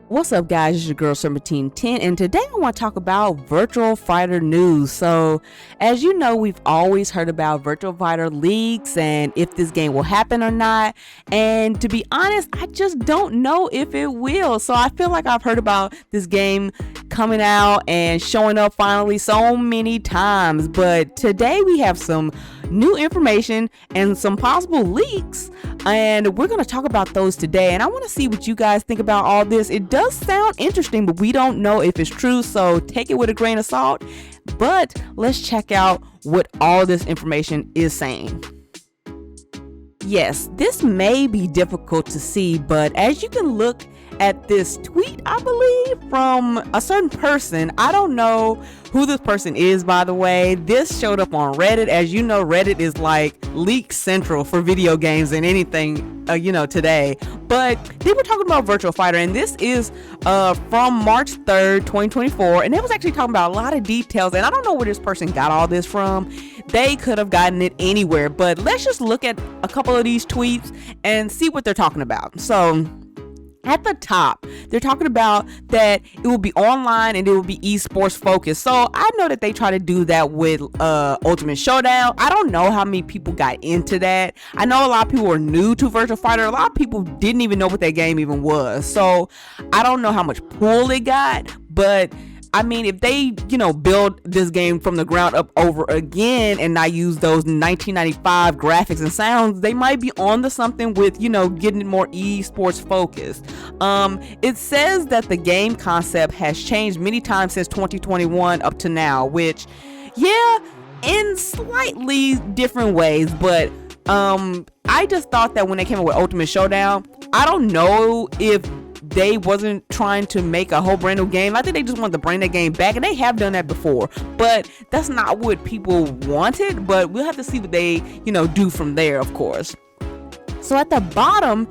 What's up, guys? It's your girl 1710, and today I want to talk about Virtua Fighter news. So, as you know, we've always heard about Virtua Fighter leaks and if this game will happen or not. And to be honest, I just don't know if it will. So I feel like I've heard about this game coming out and showing up finally so many times. But today we have some new information and some possible leaks, and we're going to talk about those today. And I want to see what you guys think about all this. It does sound interesting, but we don't know if it's true, so take it with a grain of salt. But let's check out what all this information is saying. Yes, this may be difficult to see, but as you can look at this tweet, I believe, from a certain person. I don't know who this person is, by the way. This showed up on Reddit. As you know, Reddit is like leak central for video games and anything, today. But they were talking about Virtua Fighter, and this is from March 3rd, 2024. And it was actually talking about a lot of details, and I don't know where this person got all this from. They could have gotten it anywhere, but let's just look at a couple of these tweets and see what they're talking about. So, at the top, they're talking about that it will be online and it will be esports focused. So I know that they try to do that with Ultimate Showdown. I don't know how many people got into that. I know a lot of people were new to Virtua Fighter. A lot of people didn't even know what that game even was. So I don't know how much pull it got, but I mean, if they, build this game from the ground up over again and not use those 1995 graphics and sounds, they might be on to something with, getting it more esports focused. It says that the game concept has changed many times since 2021 up to now, which, yeah, in slightly different ways, but I just thought that when they came up with Ultimate Showdown, I don't know if they wasn't trying to make a whole brand new game. I think they just wanted to bring that game back, and they have done that before, but that's not what people wanted. But we'll have to see what they do from there, of course. So at the bottom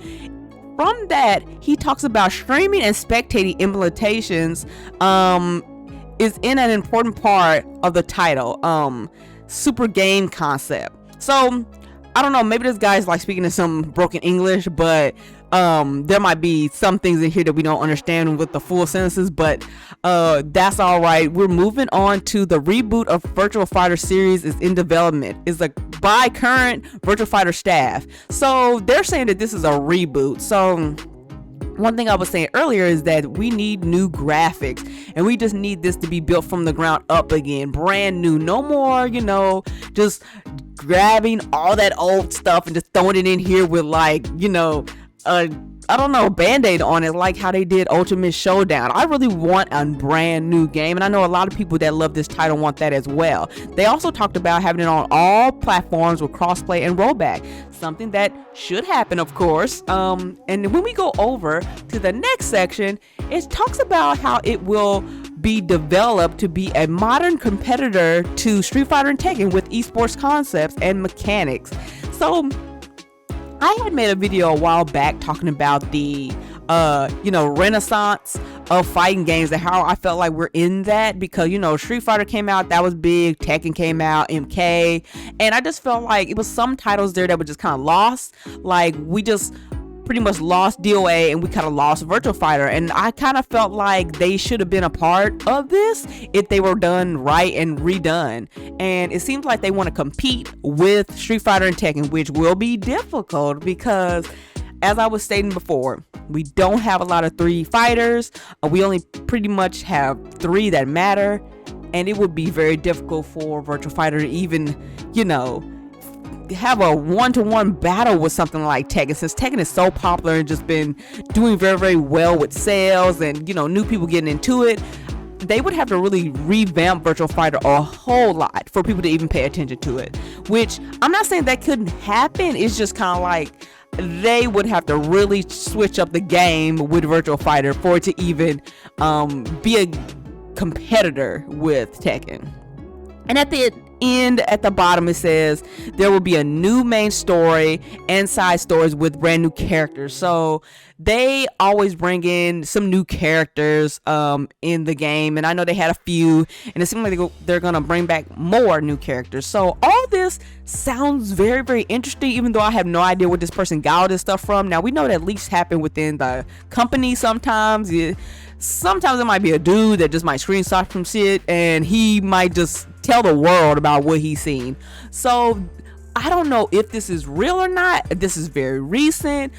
from that, he talks about streaming and spectating implementations is in an important part of the title, super game concept. So I don't know, maybe this guy's like speaking in some broken English, but there might be some things in here that we don't understand with the full sentences, but that's all right. We're moving on to the reboot of Virtua Fighter series is in development. It's by current Virtua Fighter staff. So they're saying that this is a reboot. So one thing I was saying earlier is that we need new graphics, and we just need this to be built from the ground up again, brand new. No more, just grabbing all that old stuff and just throwing it in here with I don't know, Band-Aid on it, like how they did Ultimate Showdown. I really want a brand new game, and I know a lot of people that love this title want that as well. They also talked about having it on all platforms with crossplay and rollback, something that should happen, of course. And when we go over to the next section, it talks about how it will be developed to be a modern competitor to Street Fighter and Tekken with esports concepts and mechanics. So I had made a video a while back talking about the renaissance of fighting games and how I felt like we're in that because Street Fighter came out, that was big, Tekken came out, MK, and I just felt like it was some titles there that were just kind of lost. Like we just pretty much lost DOA and we kind of lost Virtua Fighter, and I kind of felt like they should have been a part of this if they were done right and redone. And it seems like they want to compete with Street Fighter and Tekken, which will be difficult because, as I was stating before, we don't have a lot of 3 fighters. We only pretty much have 3 that matter, and it would be very difficult for Virtua Fighter to even have a one-to-one battle with something like Tekken, since Tekken is so popular and just been doing very, very well with sales and new people getting into it. They would have to really revamp Virtua Fighter a whole lot for people to even pay attention to it, which I'm not saying that couldn't happen. It's just kind of like they would have to really switch up the game with Virtua Fighter for it to even be a competitor with Tekken. And at the end at the bottom, it says there will be a new main story and side stories with brand new characters. So they always bring in some new characters in the game, and I know they had a few, and it seems like they're gonna bring back more new characters. So all this sounds very, very interesting, even though I have no idea where this person got all this stuff from. Now, we know that leaks happen within the company sometimes. Sometimes it might be a dude that just might screenshot some shit, and he might just tell the world about what he's seen. So I don't know if this is real or not. This is very recent.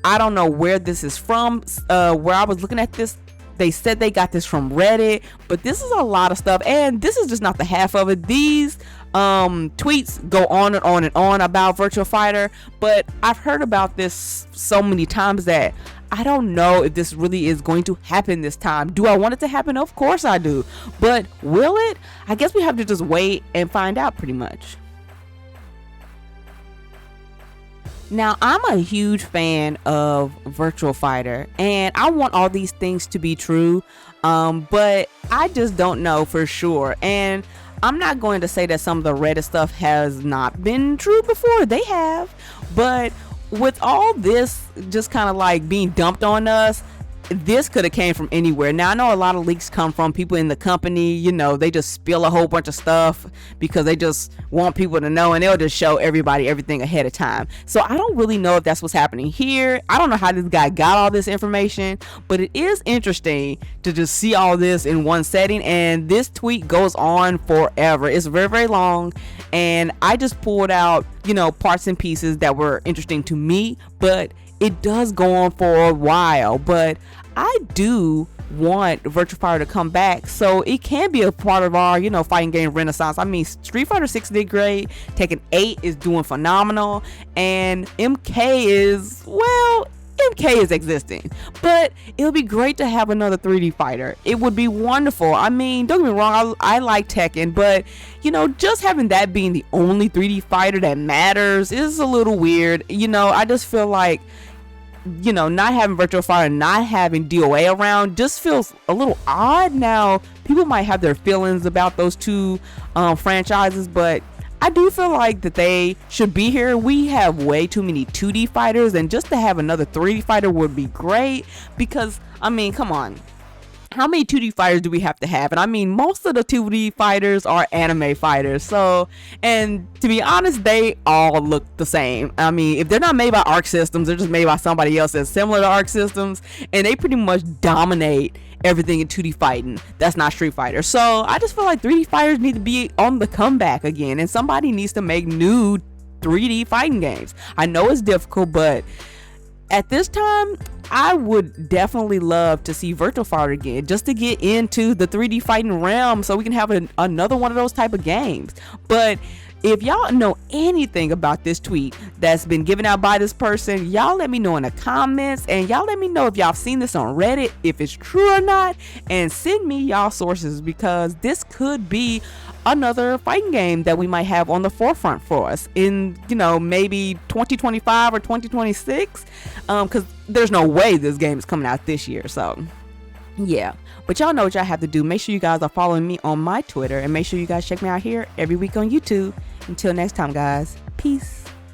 I don't know where this is from. Where I was looking at this, they said they got this from Reddit, but this is a lot of stuff, and this is just not the half of it. These tweets go on and on and on about Virtua Fighter, but I've heard about this so many times that I don't know if this really is going to happen this time. Do I want it to happen? Of course I do, but will it? I guess we have to just wait and find out, pretty much. Now, I'm a huge fan of Virtua Fighter, and I want all these things to be true, but I just don't know for sure. And I'm not going to say that some of the Reddit stuff has not been true before. They have. But with all this just kind of like being dumped on us, this could have came from anywhere. Now, I know a lot of leaks come from people in the company. You know, they just spill a whole bunch of stuff because they just want people to know, and they'll just show everybody everything ahead of time. So I don't really know if that's what's happening here. I don't know how this guy got all this information, but it is interesting to just see all this in one setting. And this tweet goes on forever. It's very, very long, and I just pulled out, you know, parts and pieces that were interesting to me, but it does go on for a while. But I do want Virtua Fighter to come back so it can be a part of our, you know, fighting game renaissance. I mean, Street Fighter 6 did great, Tekken 8 is doing phenomenal, and MK is existing, but it would be great to have another 3D fighter. It would be wonderful. I mean, don't get me wrong, I like Tekken, but you know, just having that being the only 3D fighter that matters is a little weird. You know, I just feel like, you know, not having Virtua Fighter, not having DOA around just feels a little odd. Now, people might have their feelings about those two franchises, but I do feel like that they should be here. We have way too many 2D fighters, and just to have another 3D fighter would be great, because, I mean, come on. How many 2D fighters do we have to have? And I mean, most of the 2D fighters are anime fighters. So, and to be honest, they all look the same. I mean, if they're not made by Arc Systems, they're just made by somebody else that's similar to Arc Systems, and they pretty much dominate everything in 2D fighting that's not Street Fighter. So I just feel like 3D fighters need to be on the comeback again, and somebody needs to make new 3D fighting games. I know it's difficult, but at this time, I would definitely love to see Virtua Fighter again, just to get into the 3D fighting realm so we can have another one of those type of games. But if y'all know anything about this tweet that's been given out by this person, y'all let me know in the comments, and y'all let me know if y'all seen this on Reddit, if it's true or not, and send me y'all sources, because this could be another fighting game that we might have on the forefront for us in, you know, maybe 2025 or 2026, because there's no way this game is coming out this year. So yeah, but y'all know what y'all have to do. Make sure you guys are following me on my Twitter, and make sure you guys check me out here every week on YouTube. Until next time, guys, peace.